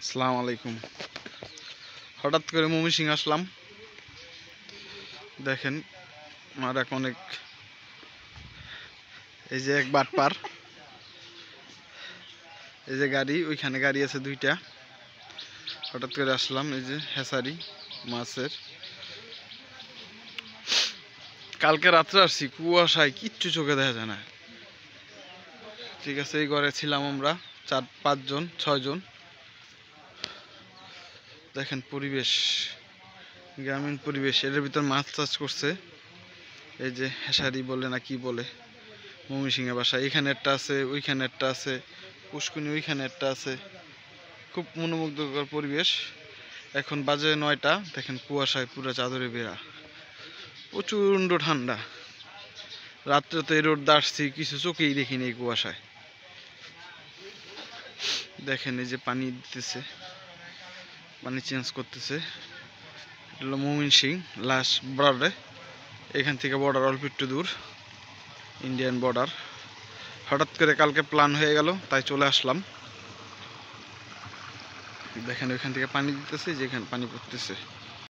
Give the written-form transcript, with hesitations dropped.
আসসালামু আলাইকুম। হঠাৎ করে ময়মনসিং আসলাম। দেখেন আমার এক অনেক এই যে এক বাটপার, এই যে গাড়ি, ওইখানে গাড়ি আছে দুইটা। হঠাৎ করে আসলাম, এই যে হেসারি মাছের। কালকে রাত্রে আসছি, কুয়াশায় কিচ্ছু চোখে দেখা যায় না। ঠিক আছে, এই ঘরে ছিলাম আমরা 4-5 জন 6 জন। দেখেন পরিবেশ, গ্রামীণ পরিবেশ, এর ভিতর মাছ চাষ করছে। এই যে হেসারি বলে না কি বলে ময়মনসিংহের বাসা। এখানে একটা আছে, ওইখানে একটা আছে, পুষ্কুনি ওইখানে একটা আছে। খুব মনোমুগ্ধকর পরিবেশ। এখন বাজে 9টা। দেখেন কুয়াশায় পুরো চাদরে বেড়া, প্রচণ্ড ঠান্ডা। রাত্রে তো এই রোদ আসছি, কিছু চোখেই দেখিনি এই কুয়াশায়। দেখেন এই যে পানি দিতেছে, পানি চেঞ্জ করতেছে। এটা হলো ময়মনসিং লাস্ট বর্ডারে। এখান থেকে বর্ডার অল্প একটু দূর, ইন্ডিয়ান বর্ডার। হঠাৎ করে কালকে প্ল্যান হয়ে গেল, তাই চলে আসলাম। দেখেন ওইখান থেকে পানি দিতেছে, যেখানে পানি পড়তেছে।